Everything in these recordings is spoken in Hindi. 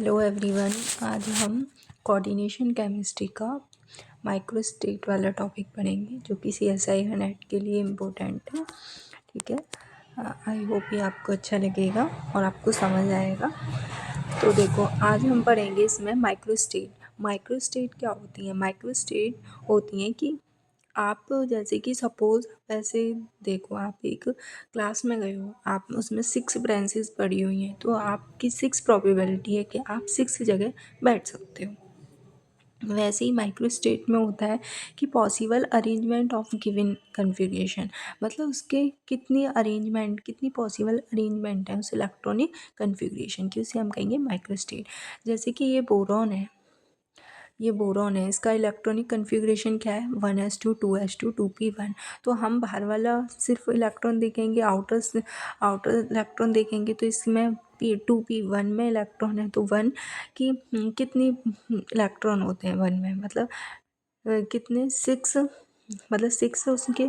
Hello everyone. आज हम कोऑर्डिनेशन केमिस्ट्री का माइक्रोस्टेट वाला टॉपिक पढ़ेंगे जो कि CSI या नेट के लिए इम्पोर्टेंट है। ठीक है, आई होप ये आपको अच्छा लगेगा और आपको समझ आएगा। तो देखो, आज हम पढ़ेंगे इसमें माइक्रोस्टेट क्या होती है। माइक्रोस्टेट होती हैं कि आप जैसे कि सपोज़ ऐसे देखो, आप एक क्लास में गए हो, आप उसमें 6 ब्रांचेस पड़ी हुई हैं, तो आपकी 6 प्रोबेबिलिटी है कि आप 6 जगह बैठ सकते हो। वैसे ही माइक्रोस्टेट में होता है कि possible arrangement of given configuration, मतलब उसके कितनी पॉसिबल अरेंजमेंट है उस इलेक्ट्रॉनिक कन्फिग्रेशन की, उसे हम कहेंगे माइक्रोस्टेट। जैसे कि ये बोरॉन है, इसका इलेक्ट्रॉनिक कन्फिग्रेशन क्या है, 1s2 2s2 2p1। तो हम बाहर वाला सिर्फ इलेक्ट्रॉन देखेंगे, आउटर इलेक्ट्रॉन देखेंगे, तो इसमें P2p1 में इलेक्ट्रॉन है, तो 1 की कितनी इलेक्ट्रॉन होते हैं 1 में, मतलब कितने 6, मतलब 6 उसके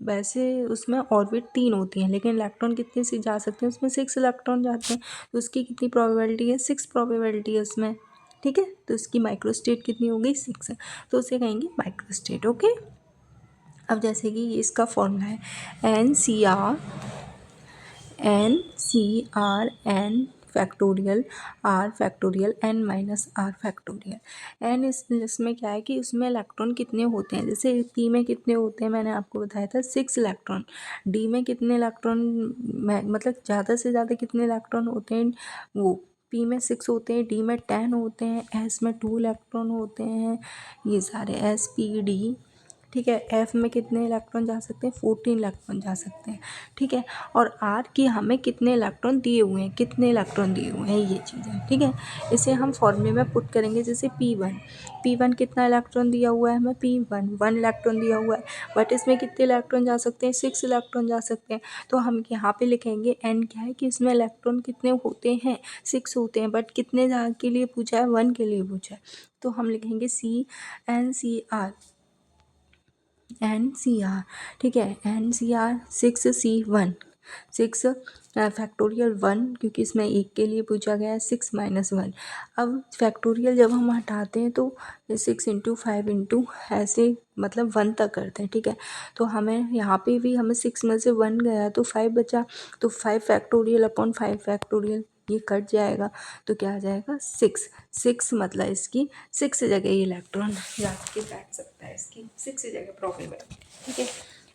वैसे उसमें ऑर्बिट 3 होती हैं, लेकिन इलेक्ट्रॉन कितने से जा सकते हैं, उसमें 6 इलेक्ट्रॉन जाते हैं, तो उसकी कितनी प्रोबेबिलिटी है, 6 प्रोबेबिलिटी है उसमें। ठीक है, तो उसकी माइक्रोस्टेट कितनी हो गई, 6 है, तो उसे कहेंगे माइक्रोस्टेट। ओके, अब जैसे कि इसका फॉर्मूला है n factorial r factorial n minus r factorial. N इसमें क्या है कि उसमें इलेक्ट्रॉन कितने होते हैं, जैसे पी में कितने होते हैं मैंने आपको बताया था 6 इलेक्ट्रॉन। डी में कितने इलेक्ट्रॉन, मतलब ज़्यादा से ज़्यादा कितने इलेक्ट्रॉन होते हैं, वो पी में 6 होते हैं, डी में 10 होते हैं, एस में 2 इलेक्ट्रॉन होते हैं, ये सारे SP D। ठीक है, एफ में कितने इलेक्ट्रॉन जा सकते हैं, 14 इलेक्ट्रॉन जा सकते हैं। ठीक है, और आर की हमें कितने इलेक्ट्रॉन दिए हुए हैं, ये चीज़ है। ठीक है, इसे हम फॉर्मूले में पुट करेंगे, जैसे P1 कितना इलेक्ट्रॉन दिया हुआ है हमें, P1 1 इलेक्ट्रॉन दिया हुआ है, बट इसमें कितने इलेक्ट्रॉन जा सकते हैं, 6 इलेक्ट्रॉन जा सकते हैं। तो हम यहाँ पे लिखेंगे एन क्या है कि इसमें इलेक्ट्रॉन कितने होते हैं, 6 होते हैं, बट कितने के लिए पूछा है, 1 के लिए पूछा है, तो हम लिखेंगे NCR। ठीक है, NCR 6C1 6 फैक्टोरियल 1, क्योंकि इसमें एक के लिए पूछा गया है, 6 माइनस 1। अब फैक्टोरियल जब हम हटाते हैं तो 6 इंटू 5 इंटू ऐसे, मतलब 1 तक करते हैं। ठीक है, तो हमें यहाँ पे भी हमें 6 में से 1 गया तो 5 बचा, तो 5 फैक्टोरियल अपॉन 5 फैक्टोरियल, ये कट जाएगा, तो क्या आ जाएगा 6 मतलब इसकी 6 जगह ये इलेक्ट्रॉन जाके बैठ सकता है, इसकी 6 जगह प्रोबेबल। ठीक है,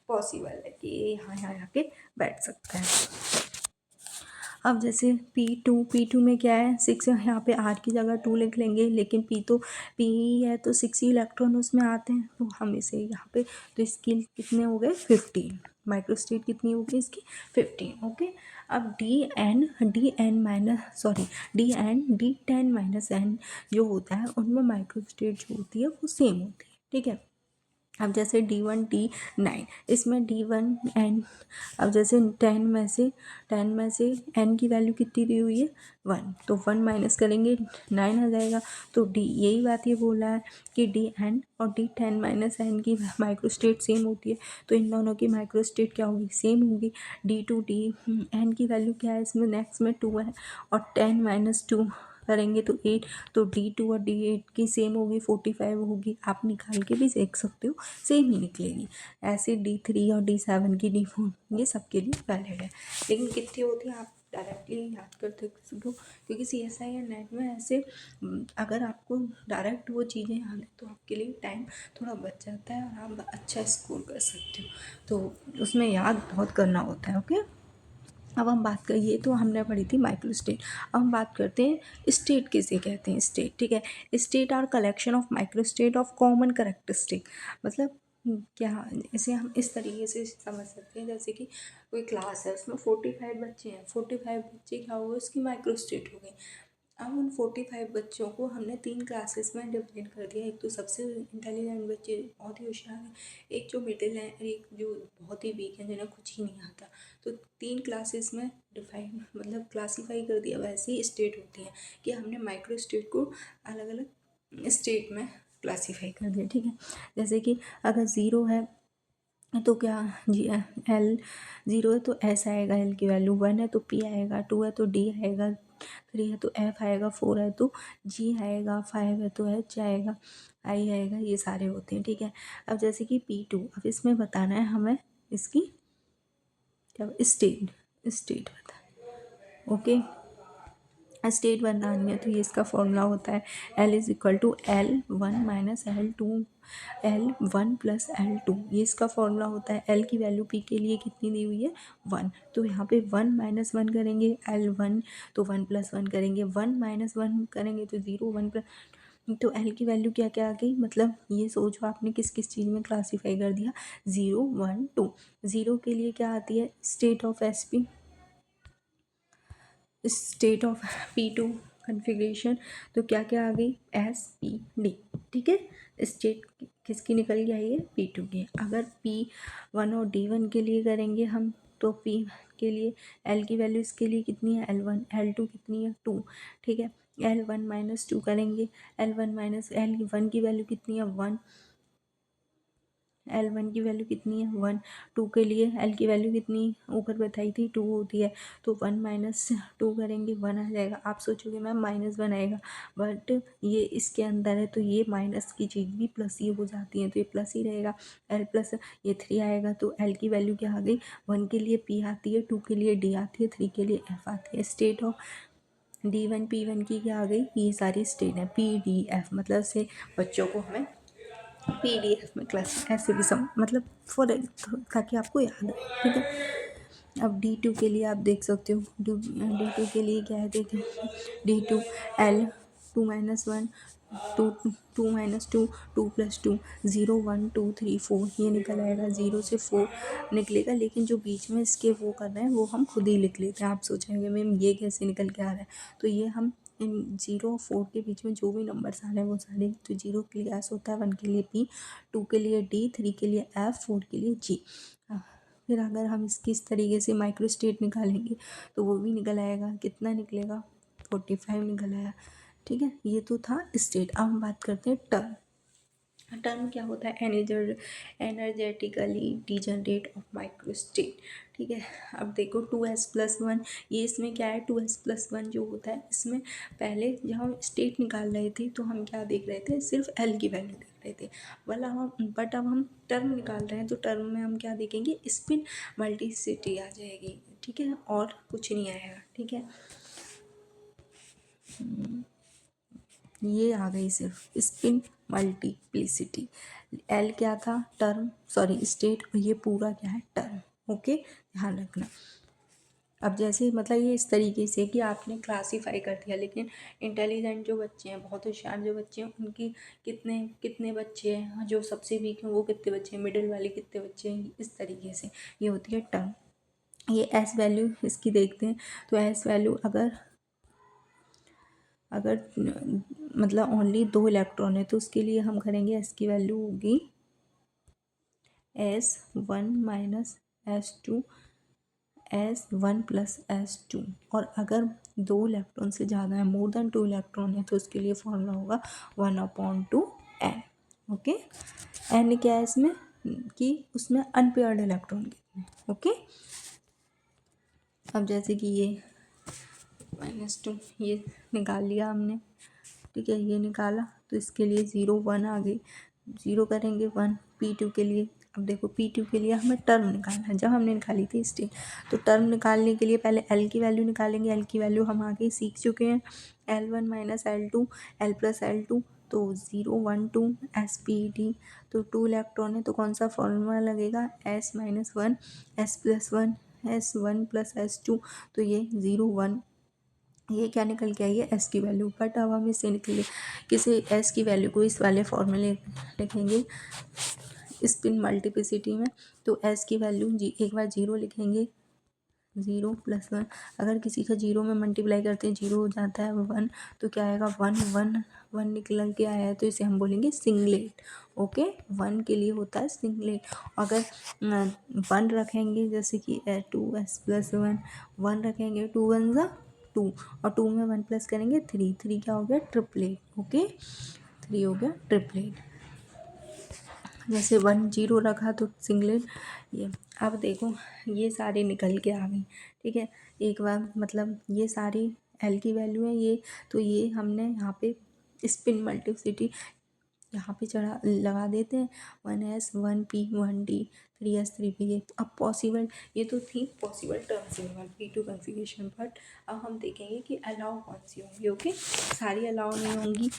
पॉसिबल है कि ये यहाँ आके बैठ सकता है। अब जैसे P2 में क्या है, 6, यहाँ पे R की जगह 2 लिख लेंगे, लेकिन P है तो 6 ही इलेक्ट्रॉन उसमें आते हैं, तो हम इसे यहाँ पे, तो इसकी कितने हो गए 15, माइक्रोस्टेट कितनी होगी इसकी 15। ओके, अब D10 माइनस n जो होता है, उनमें माइक्रोस्टेट जो होती है वो सेम होती है। ठीक है, अब जैसे D1 D9, इसमें D1 n, अब जैसे 10 में से n की वैल्यू कितनी दी हुई है 1, तो 1 माइनस करेंगे 9 आ जाएगा। तो D, यही बात ये बोला है कि DN और D10 माइनस n की माइक्रोस्टेट सेम होती है, तो इन दोनों की माइक्रोस्टेट क्या होगी, सेम होगी। D2 DN की वैल्यू क्या है, इसमें नेक्स्ट में 2 है, और 10 माइनस 2 करेंगे तो 8, तो D2 और D8 की सेम होगी, 45 होगी। आप निकाल के भी देख सकते हो, सेम ही निकलेगी। ऐसे D3 और D7 की D4 ये सबके लिए वैलिड है, लेकिन कितनी होती है आप डायरेक्टली याद करते हो, क्योंकि CSI या नेट में ऐसे अगर आपको डायरेक्ट वो चीज़ें याद है तो आपके लिए टाइम थोड़ा बच जाता है और आप अच्छा स्कोर कर सकते हो, तो उसमें याद बहुत करना होता है। ओके, अब हम बात करिए, तो हमने पढ़ी थी माइक्रोस्टेट। अब हम बात करते हैं स्टेट किसे कहते हैं, स्टेट। ठीक है, state are collection of microstate of common characteristic, मतलब क्या, इसे हम इस तरीके से समझ सकते हैं, जैसे कि कोई क्लास है, उसमें 45 बच्चे हैं, 45 बच्चे क्या हुए, उसकी माइक्रोस्टेट हो गई। अब उन 45 बच्चों को हमने 3 क्लासेस में डिवाइड कर दिया, एक तो सबसे इंटेलिजेंट बच्चे बहुत ही होशियार हैं, एक जो मिडिल है, एक जो बहुत ही वीक है, जिन्हें कुछ ही नहीं आता, तो 3 क्लासेस में डिफाइन, मतलब क्लासीफाई कर दिया। वैसे ही स्टेट होती है कि हमने माइक्रो स्टेट को अलग अलग स्टेट में क्लासीफाई कर दिया। ठीक है, जैसे कि अगर 0 है तो क्या L 0 है तो S आएगा, L की वैल्यू 1 है तो P आएगा, 2 है तो D आएगा, 3 है तो F आएगा, 4 है तो G आएगा, 5 है तो H आएगा, I आएगा, ये सारे होते हैं। ठीक है, अब जैसे कि P2, अब इसमें बताना है हमें इसकी क्या स्टेट स्टेट बताना। ओके, स्टेट बनानी है तो ये इसका फॉर्मूला होता है L is equal to L1 - L2 ये इसका फॉर्मूला होता है। L की वैल्यू P के लिए कितनी दी हुई है 1, तो यहाँ पे 1 - 1 करेंगे L1, तो 1 + 1 करेंगे, 1 - 1 करेंगे तो 0, 1 + तो L की वैल्यू क्या क्या आ गई, मतलब ये सोचो आपने किस किस चीज़ में क्लासीफाई कर दिया, 0 1 2। 0 के लिए क्या आती है state of SP, state of P2 configuration, तो क्या क्या आ गई SPD। ठीक है, स्टेट किसकी निकल के आई है P2 की। अगर P1 और D1 के लिए करेंगे हम तो P के लिए L की वैल्यू इसके लिए कितनी है L1, L2 कितनी है 2। ठीक है, L1 - 2 करेंगे, L1 की वैल्यू कितनी है 1, L1 की वैल्यू कितनी है 1। 2 के लिए L की वैल्यू कितनी ऊपर बताई थी 2 होती है, तो 1 - 2 करेंगे 1 आ जाएगा। आप सोचोगे मैम -1 आएगा, बट ये इसके अंदर है तो ये माइनस की चीज़ भी प्लस ही हो जाती है, तो ये प्लस ही रहेगा। L प्लस ये 3 आएगा, तो L की वैल्यू क्या आ गई 1 के लिए P आती है, 2 के लिए D आती है, 3 के लिए F आती है। स्टेट ऑफ D1 P1 की क्या आ गई, ये सारी स्टेट है PDF, मतलब से बच्चों को हमें PDF में क्लास ऐसे भी मतलब ताकि आपको याद रहे। ठीक है, अब D2 के लिए आप देख सकते हो, D2 के लिए क्या है देखिए, D2 L 2 - 1 2 2 - 2 2 + 2 0 1 2 3 4 ये निकल आएगा, 0 से 4 निकलेगा, लेकिन जो बीच में इसके वो कर रहे हैं वो हम खुद ही लिख लेते हैं। आप सोचेंगे मैम ये कैसे निकल के आ रहा है, तो ये हम इन 0 और 4 के बीच में जो भी नंबर्स आ रहे हैं वो सारे, तो 0 के लिए S होता है, 1 के लिए P, 2 के लिए D, 3 के लिए F, 4 के लिए G। फिर अगर हम इसकी इस तरीके से माइक्रो स्टेट निकालेंगे तो वो भी निकल आएगा, कितना निकलेगा 45 निकल आया। ठीक है, ये तो था स्टेट। अब हम बात करते हैं टर्म। टर्म क्या होता है एनर्जेटिकली डिजनरेट ऑफ माइक्रोस्टेट। ठीक है, अब देखो 2s+1, ये इसमें क्या है 2s+1 जो होता है इसमें पहले जब हम स्टेट निकाल रहे थे तो हम क्या देख रहे थे, सिर्फ L की वैल्यू देख रहे थे, बट अब हम टर्म निकाल रहे हैं तो टर्म में हम क्या देखेंगे स्पिन मल्टीप्लिसिटी आ जाएगी। ठीक है, और कुछ नहीं आएगा। ठीक है, ये आ गई सिर्फ स्पिन मल्टीप्लिसिटी। L क्या था टर्म, सॉरी स्टेट, और ये पूरा क्या है टर्म। ओके, ध्यान रखना। अब जैसे मतलब ये इस तरीके से कि आपने क्लासीफाई कर दिया, लेकिन इंटेलिजेंट जो बच्चे हैं, बहुत होशियार जो बच्चे हैं, उनकी कितने कितने बच्चे हैं, जो सबसे वीक हैं वो कितने बच्चे हैं, मिडिल वाले कितने बच्चे हैं, इस तरीके से ये होती है टर्म। ये एस वैल्यू इसकी देखते हैं, तो एस वैल्यू अगर अगर मतलब ओनली 2 इलेक्ट्रॉन है तो उसके लिए हम करेंगे एस की वैल्यू होगी S1 - S2 S1 + S2, और अगर 2 इलेक्ट्रॉन से ज़्यादा है, मोर देन 2 इलेक्ट्रॉन है, तो उसके लिए फॉर्मूला होगा 1/2n। ओके, n क्या है इसमें कि उसमें अनपेयर्ड इलेक्ट्रॉन कितने। ओके, अब जैसे कि ये -2 ये निकाल लिया हमने। ठीक है, ये निकाला तो इसके लिए 0 1 आ गई, 0 करेंगे 1 P2 के लिए। अब देखो P2 के लिए हमें टर्म निकालना है, जब हमने निकाली थी स्टेट, तो टर्म निकालने के लिए पहले L की वैल्यू निकालेंगे। L की वैल्यू हम आगे सीख चुके हैं, L1 - L2 L + L2, तो 0 1 2 SPD, तो 2 इलेक्ट्रॉन है तो कौन सा फॉर्मूला लगेगा S - 1 S+1 S1 + S2, तो ये 0 1, ये क्या निकल के आई है एस की वैल्यू। बट अब हम इसे निकले किसी एस की वैल्यू को इस वाले फॉर्मूले लिखेंगे स्पिन मल्टीप्लिसिटी में, तो एस की वैल्यू एक बार 0 लिखेंगे, 0 + 1, अगर किसी का 0 में मल्टीप्लाई करते हैं 0 हो जाता है 1, तो क्या आएगा 1 1 1 निकल के आया है, तो इसे हम बोलेंगे सिंगलेट। ओके, 1 के लिए होता है सिंगलेट। अगर 1 रखेंगे जैसे कि 2s+1 1 रखेंगे, 2 1 ज़ा 2, और 2 में 1 प्लस करेंगे 3, 3 क्या हो गया ट्रिपलेट। ओके, 3 हो गया ट्रिपलेट। जैसे 1 0 रखा तो सिंगलेट। ये अब देखो ये सारी निकल के आ गई। ठीक है, एक बार मतलब ये सारी एल की वैल्यू है ये, तो ये हमने यहाँ पे स्पिन मल्टीप्लिसिटी यहाँ पे चढ़ा लगा देते हैं, 1s 1p 1d 3s 3p। ये अब पॉसिबल, ये तो थी possible terms in P2 configuration, but अब हम देखेंगे कि अलाउ कौन सी होंगी। ओके, सारी अलाउ नहीं होंगी।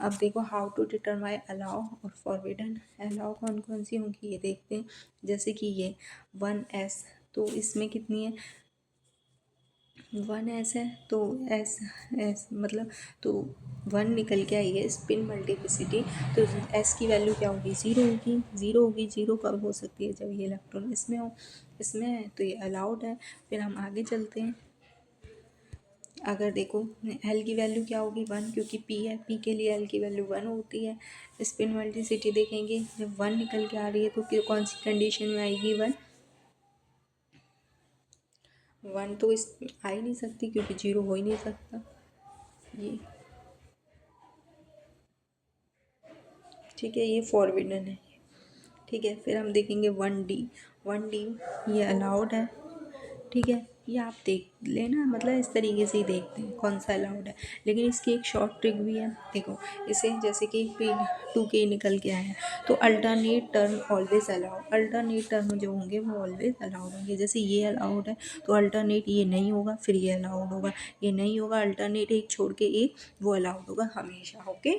अब देखो हाउ टू डिटरमाइन अलाउ और फॉरबिडन। अलाउ कौन कौन सी होंगी ये देखते हैं। जैसे कि ये 1s, तो इसमें कितनी है, 1s है, तो एस एस मतलब तो 1 निकल के आई है स्पिन मल्टीप्लिसिटी, तो एस की वैल्यू क्या होगी, ज़ीरो होगी। ज़ीरो होगी, ज़ीरो कब हो सकती है, जब ये इलेक्ट्रॉन इसमें हो, इसमें है तो ये अलाउड है। फिर हम आगे चलते हैं। अगर देखो एल की वैल्यू क्या होगी, 1, क्योंकि पी है, पी के लिए एल की वैल्यू 1 होती है। स्पिन मल्टीप्लिसिटी देखेंगे, जब 1 निकल के आ रही है तो कौन सी कंडीशन में आएगी, 1। 1 तो इस आ ही नहीं सकती क्योंकि 0 हो ही नहीं सकता ये, ठीक है, ये फॉरबिडन है। ठीक है, फिर हम देखेंगे 1d। 1d ये अलाउड है, ठीक है, ये आप देख लेना, मतलब इस तरीके से ही देखते हैं कौन सा अलाउड है। लेकिन इसकी एक शॉर्ट ट्रिक भी है, देखो इसे जैसे कि P2K निकल के आया है, तो alternate term always allowed, alternate term जो होंगे वो ऑलवेज अलाउड होंगे। जैसे ये अलाउड है तो अल्टरनेट ये नहीं होगा, फिर ये अलाउड होगा, ये नहीं होगा, अल्टरनेट एक छोड़ के एक वो अलाउड होगा हमेशा। ओके,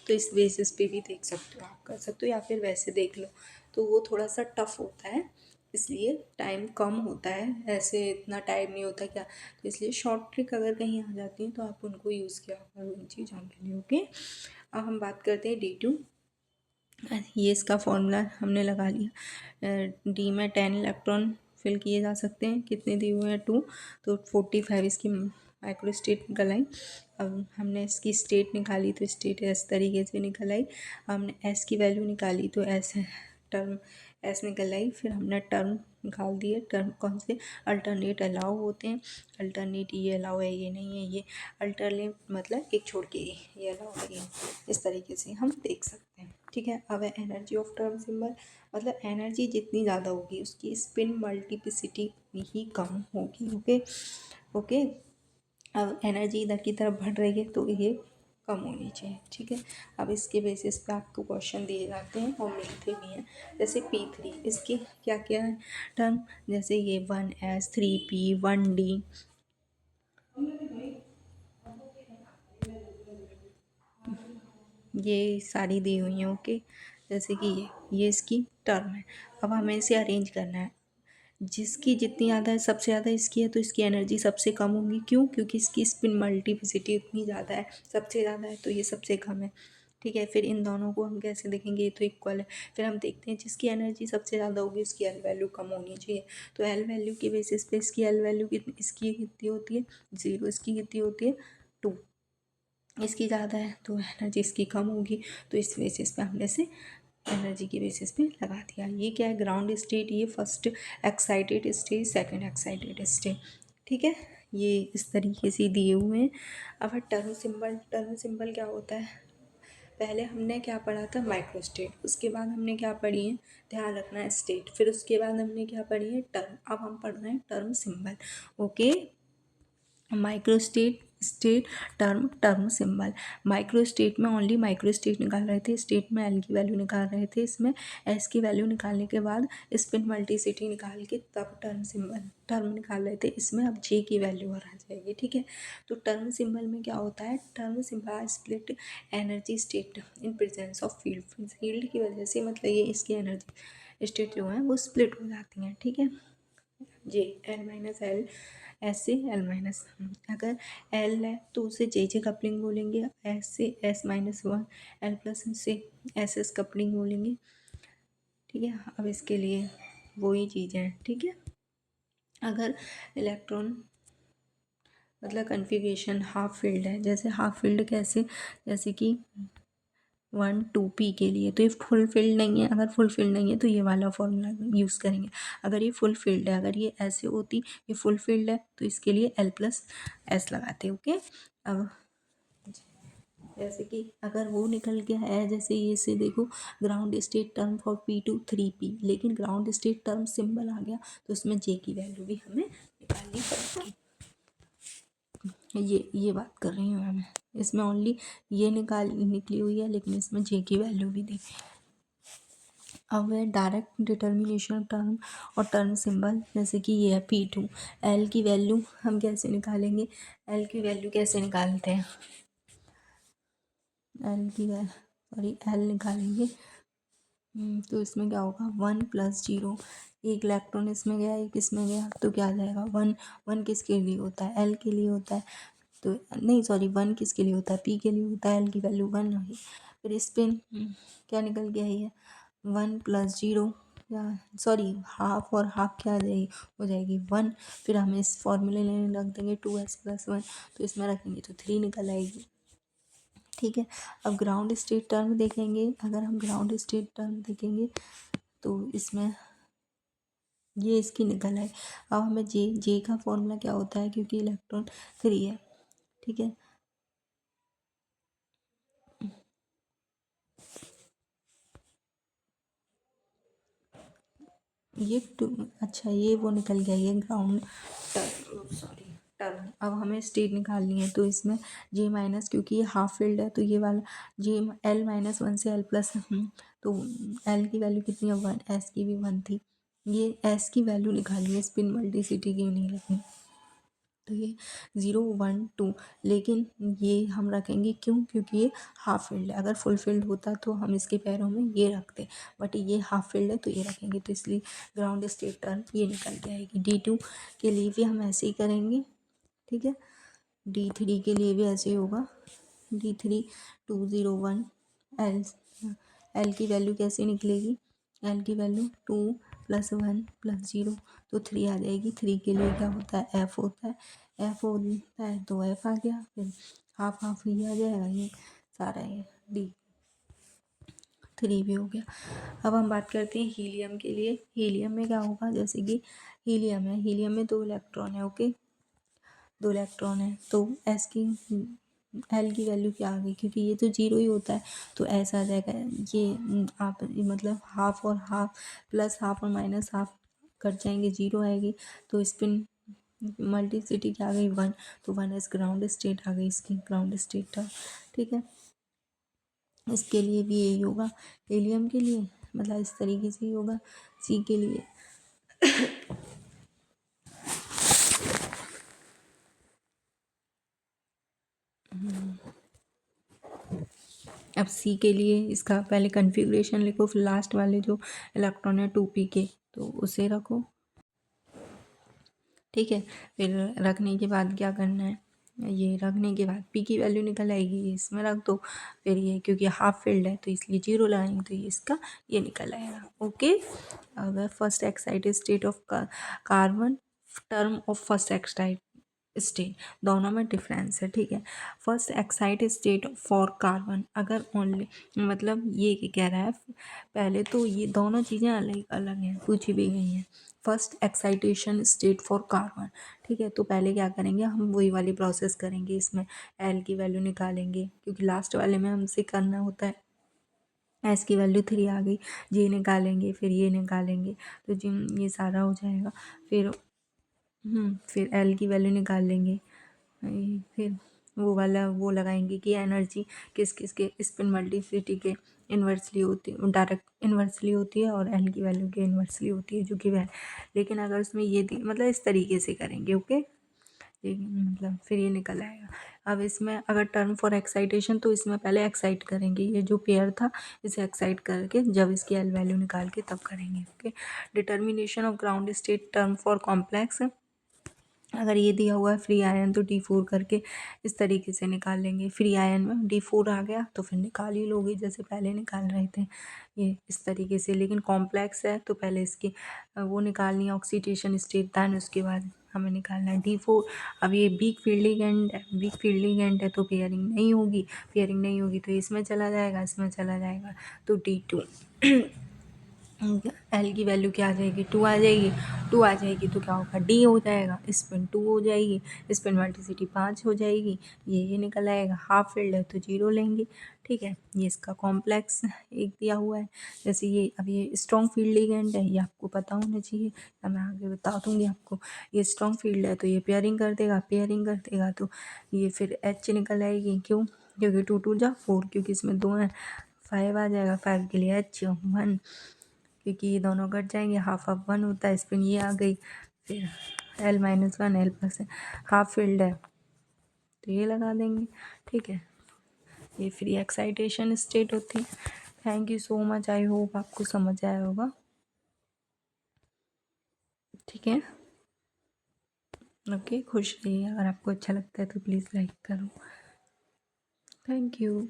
तो इस बेसिस पे भी देख सकते हो, आप कर सकते हो, या फिर वैसे देख लो, तो वो थोड़ा सा टफ होता है, इसलिए टाइम कम होता है, ऐसे इतना टाइम नहीं होता क्या, तो इसलिए शॉर्ट ट्रिक अगर कहीं आ जाती है तो आप उनको यूज़ किया करो इन चीज़ों के लिए। ओके, अब हम बात करते हैं D2। ये इसका फॉर्मूला हमने लगा लिया। डी में 10 इलेक्ट्रॉन फिल किए जा सकते हैं, कितने दिए हुए हैं, 2, तो 45 इसकी माइक्रो स्टेट निकल आई। अब हमने इसकी स्टेट निकाली तो स्टेट इस तरीके से निकल आई। हमने एस की वैल्यू निकाली तो एस टर्म एस निकल आई। फिर हमने टर्म निकाल दिए, टर्म कौन से, अल्टरनेट अलाउ होते हैं, अल्टरनेट ये अलाउ है, ये नहीं है, ये अल्टरनेट मतलब एक छोड़ के ये अलाउ है, ये इस तरीके से हम देख सकते हैं। ठीक है, अब एनर्जी ऑफ टर्म सिंबल, मतलब एनर्जी जितनी ज़्यादा होगी उसकी स्पिन मल्टीप्लिसिटी ही कम होगी। ओके ओके, अब एनर्जी इधर की तरफ बढ़ रही है तो ये कम होनी चाहिए। ठीक है, अब इसके बेसिस पे आपको क्वेश्चन दिए जाते हैं और मिलते भी हैं। जैसे P3, इसके क्या क्या है टर्म, जैसे ये 1s 3p 1d, ये सारी दी हुई हैं। ओके, जैसे कि ये इसकी टर्म है। अब हमें इसे अरेंज करना है, जिसकी जितनी ज़्यादा है, सबसे ज़्यादा इसकी है तो इसकी एनर्जी सबसे कम होगी। क्यों, क्योंकि इसकी स्पिन मल्टीप्लिसिटी इतनी ज़्यादा है, सबसे ज़्यादा है, तो ये सबसे कम है। ठीक है, फिर इन दोनों को हम कैसे देखेंगे, ये तो इक्वल है। फिर हम देखते हैं जिसकी एनर्जी सबसे ज़्यादा होगी उसकी एल वैल्यू कम होनी चाहिए, तो एल वैल्यू के बेसिस पे इसकी एल वैल्यू कितनी, इसकी कितनी होती है 0, इसकी कितनी होती है 2, इसकी ज़्यादा है तो एनर्जी इसकी कम होगी, तो इस बेसिस पे हमने से एनर्जी के बेसिस पे लगा दिया। ये क्या है, ग्राउंड स्टेट, ये first excited state, second excited state. ठीक है, ये इस तरीके से दिए हुए हैं। अब टर्म सिंबल, टर्म सिंबल क्या होता है, पहले हमने क्या पढ़ा था, माइक्रो स्टेट, उसके बाद हमने क्या पढ़ी है, ध्यान रखना है, स्टेट, फिर उसके बाद हमने क्या पढ़ी है, टर्म। अब हम पढ़ रहे हैं term symbol. Okay, micro state, state, term, term symbol. Micro state में ओनली माइक्रो स्टेट निकाल रहे थे, स्टेट में एल की वैल्यू निकाल रहे थे, इसमें एस की वैल्यू निकालने के बाद स्पिन मल्टीसिटी निकाल के तब टर्म सिंबल, टर्म निकाल रहे थे, इसमें अब जे की वैल्यू आ जाएगी। ठीक है, तो टर्म सिंबल में क्या होता है, term symbol split energy state in presence of field, field की वजह से, मतलब ये इसकी एनर्जी स्टेट जो है वो स्प्लिट हो जाती हैं। ठीक है, J L minus L, S से एल माइनस, अगर एल है तो उसे जे जे कपलिंग बोलेंगे, एस से S minus one, L plus से एस एस कपलिंग बोलेंगे। ठीक है, अब इसके लिए वही चीज़ें हैं। ठीक है, अगर इलेक्ट्रॉन मतलब कन्फिग्रेशन हाफ फील्ड है, जैसे हाफ फील्ड कैसे, जैसे कि 1 2p के लिए, तो ये फुल फील्ड नहीं है, अगर फुल फील्ड नहीं है तो ये वाला फॉर्मूला यूज़ करेंगे। अगर ये फुल फील्ड है, अगर ये ऐसे होती, ये फुल फील्ड है तो इसके लिए एल प्लस एस लगाते। ओके, अब जैसे कि अगर वो निकल गया है, जैसे ये से देखो ground state term for P2 3p, लेकिन ग्राउंड स्टेट टर्म सिंबल आ गया तो उसमें जे की वैल्यू भी हमें निकालनी पड़ेगी। ये बात कर रही हूँ मैं, इसमें ओनली ये निकली हुई है, लेकिन इसमें जे की वैल्यू भी दी। अब है डायरेक्ट डिटर्मिनेशन टर्म और टर्म सिंबल, जैसे कि ये है P2। एल की वैल्यू हम कैसे निकालेंगे, एल की वैल्यू कैसे निकालते हैं, एल की वैल्यू सॉरी एल निकालेंगे। तो इसमें क्या होगा, 1+0, एक इलेक्ट्रॉन इसमें गया एक इसमें गया, तो क्या आ जाएगा 1। 1 किसके लिए होता है, एल के लिए होता है, तो नहीं सॉरी 1 किसके लिए होता है, पी के लिए होता है, एल की वैल्यू 1 होगी। फिर इस पे क्या निकल गया, ये 1+0 या सॉरी हाफ और हाफ क्या आ जाएगी, हो जाएगी 1। फिर हमें इस फॉर्मूले में रख देंगे 2s+1, तो इसमें रखेंगे तो 3 निकल आएगी। ठीक है, अब ग्राउंड स्टेट टर्म देखेंगे, अगर हम ग्राउंड स्टेट टर्म देखेंगे तो इसमें ये इसकी निकल है। अब हमें जे का फॉर्मूला क्या होता है, क्योंकि इलेक्ट्रॉन 3 है। ठीक है, ये अच्छा ये वो निकल गया, ये ग्राउंड टर्म सॉरी टर्म। अब हमें स्टेट निकालनी है, तो इसमें जे माइनस, क्योंकि ये हाफ फील्ड है तो ये वाला जे L-1 से L+, तो एल की वैल्यू कितनी है 1, एस की भी 1 थी। ये एस की वैल्यू निकाली है, स्पिन मल्टीसिटी की नहीं रखी, तो ये 0 1 2, लेकिन ये हम रखेंगे क्यों, क्योंकि ये हाफ फील्ड है। अगर फुल फील्ड होता तो हम इसके पैरों में ये रखते, बट ये हाफ फील्ड है तो ये रखेंगे, तो इसलिए ग्राउंड स्टेट टर्म ये निकल के आएगी। D2 के लिए भी हम ऐसे ही करेंगे। ठीक है, D3 के लिए भी ऐसे ही होगा, D3 201। एल एल की वैल्यू कैसे निकलेगी, एल की वैल्यू 2+1+0, तो 3 आ जाएगी। 3 के लिए क्या होता है, एफ होता है, एफ होता है तो एफ आ गया, फिर हाफ हाफ ये आ जाएगा, ये सारा ये D3 भी हो गया। अब हम बात करते हैं हीलियम के लिए। हीलियम में क्या होगा, जैसे कि हीलियम है, हीलियम में 2 इलेक्ट्रॉन है, ओके 2 इलेक्ट्रॉन है, तो एस की एल की वैल्यू क्या आ गई, क्योंकि ये तो जीरो ही होता है, तो ऐसा आ जाएगा। ये आप मतलब हाफ और हाफ, प्लस हाफ और माइनस हाफ कट जाएंगे, जीरो आएगी, तो स्पिन मल्टीसिटी क्या आ गई 1, तो 1 एस ग्राउंड स्टेट आ गई इसकी, ग्राउंड स्टेट था। ठीक है, इसके लिए भी यही होगा, हीलियम के लिए मतलब इस तरीके से ही होगा। सी के लिए अब सी के लिए इसका पहले कन्फिग्रेशन लिखो, फिर लास्ट वाले जो इलेक्ट्रॉन है 2p के, तो उसे रखो। ठीक है, फिर रखने के बाद क्या करना है, ये रखने के बाद p की वैल्यू निकल आएगी, ये इसमें रख दो। फिर ये क्योंकि हाफ फील्ड है तो इसलिए जीरो लगाएंगे, तो ये इसका ये निकल आएगा। ओके, अब first excited state of carbon, term of first excite state, दोनों में डिफरेंस है। ठीक है, first excite state for carbon, अगर ओनली मतलब ये कह रहा है, पहले तो ये दोनों चीज़ें अलग अलग हैं, पूछी भी गई हैं। First excitation state for carbon, ठीक है, तो पहले क्या करेंगे, हम वही वाली प्रोसेस करेंगे, इसमें एल की वैल्यू निकालेंगे, क्योंकि लास्ट वाले में हमसे करना होता है। एस की वैल्यू 3 आ गई, जे निकालेंगे, फिर ये निकालेंगे, तो जिम ये सारा हो जाएगा। फिर एल की वैल्यू निकाल लेंगे, फिर वो वाला वो लगाएंगे कि एनर्जी किस किस के स्पिन मल्टीप्लिसिटी के इन्वर्सली होती है, डायरेक्ट इन्वर्सली होती है, और एल की वैल्यू के इन्वर्सली होती है, जो कि वह, लेकिन अगर उसमें ये मतलब इस तरीके से करेंगे। ओके, मतलब फिर ये निकल आएगा। अब इसमें अगर टर्म फॉर एक्साइटेशन, तो इसमें पहले एक्साइट करेंगे, ये जो पेयर था इसे एक्साइट करके जब इसकी एल वैल्यू निकाल के तब करेंगे। Okay, determination of ground state term for complex, अगर ये दिया हुआ है फ्री आयन, तो D4 करके इस तरीके से निकाल लेंगे। फ्री आयन में D4 आ गया तो फिर निकाल ही लोगे, जैसे पहले निकाल रहे थे, ये इस तरीके से। लेकिन कॉम्प्लेक्स है तो पहले इसकी वो निकालनी है ऑक्सीडेशन स्टेट, दैन उसके बाद हमें निकालना है D4। अब ये weak fielding and weak fielding and है, तो पेयरिंग नहीं होगी, पेयरिंग नहीं होगी तो इसमें चला जाएगा, इसमें चला जाएगा, तो D2 एल की वैल्यू क्या आ जाएगी, 2 आ जाएगी। 2 आ जाएगी तो क्या होगा, डी हो जाएगा, स्पिन 2 हो जाएगी, स्पिन वर्टिसिटी 5 हो जाएगी, ये निकल आएगा। हाफ फील्ड है तो 0 लेंगे। ठीक है, ये इसका कॉम्प्लेक्स एक दिया हुआ है। जैसे ये अब ये स्ट्रॉन्ग फील्ड लिगेंड है, ये आपको पता होना चाहिए, तो मैं आगे बता दूंगी आपको। ये स्ट्रॉन्ग फील्ड है तो ये पेयरिंग कर देगा, पेयरिंग कर देगा तो ये फिर एच निकल आएगी। क्यों, क्योंकि 2 2 जा 4, क्योंकि इसमें 2 हैं। 5 आ जाएगा, 5 के लिए एच 1, क्योंकि ये दोनों कट जाएंगे, हाफ ऑफ 1 होता है, स्पिन ये आ गई। फिर L-1 L plus half field है तो ये लगा देंगे। ठीक है, ये फ्री एक्साइटेशन स्टेट होती है। Thank you so much, I hope आपको समझ आया होगा। ठीक है, ओके, खुश रहिए। अगर आपको अच्छा लगता है तो प्लीज़ लाइक करो। Thank you.